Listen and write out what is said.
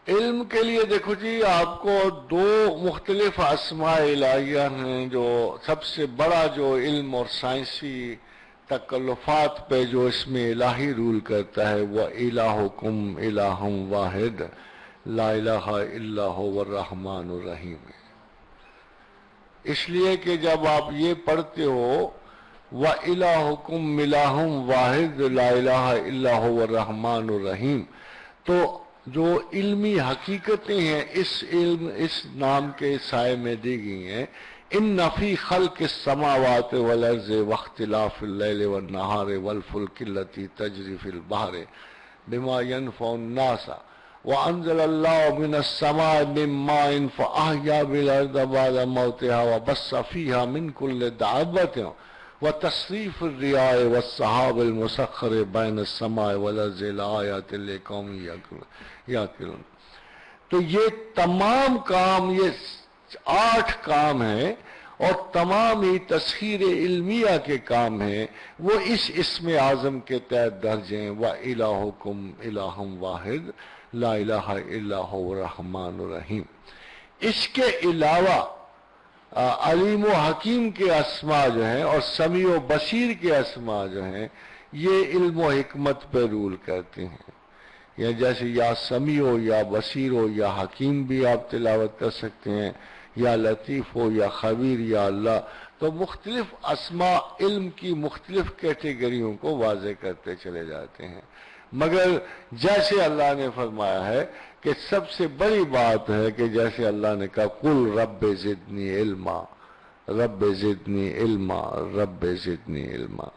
علم کے لیے دیکھو جی آپ کو دو مختلف اسماء الہیہ ہیں. جو سب سے بڑا جو علم اور سائنسی تکلفات پہ جو اس میں الہی رول کرتا ہے وہ الہکم الہ واحد لا الہ الا هو الرحمن الرحیم ہے. اس لیے کہ جب آپ یہ پڑھتے ہو وَإِلَٰهُكُمْ إِلَٰهٌ وَاحِدٌ لَا إِلَٰهَ إِلَّا هُوَ الرَّحْمَٰنُ الرَّحِيمُ، تو جو علمی حقیقتیں ہیں اس نام کے سائے میں دی گئی ہیں. ان فی خلق السماوات والارض واختلاف اللیل والنہار والفلک التی تجری فی البحر بما ينفع الناس وانزل اللہ من السماء من ماء فاحیا بالارض بعد موتها وبث فیہا من کل دابۃ وتصریف الرياح والسحاب المسخر بین السماء والارض لآیات لقوم یعقلون. تو یہ تمام کام، یہ 8 کام ہیں اور تمام ہی تسخیر علمیہ کے کام ہیں، وہ اس اسم اعظم کے تحت درج ہیں. وَإِلَٰهُكُمْ إِلَٰهٌ وَاحِدٌ لَا إِلَٰهَ إِلَّا هُوَ الرَّحْمَٰنُ الرَّحِيمُ. اس کے علاوہ علیم و حکیم کے اسماء جو ہیں اور سمیع و بصیر کے اسماء جو ہیں یہ علم و حکمت پہ رول کرتے ہیں. یا جیسے یا سمیع ہو یا بصیر ہو یا حکیم بھی آپ تلاوت کر سکتے ہیں، یا لطیف ہو یا خبیر یا اللہ. تو مختلف اسماء علم کی مختلف کیٹیگریوں کو واضح کرتے چلے جاتے ہیں. مگر جیسے اللہ نے فرمایا ہے کہ سب سے بڑی بات ہے کہ جیسے اللہ نے کہا قل رب زدنی علما، رب زدنی علما، رب زدنی علما.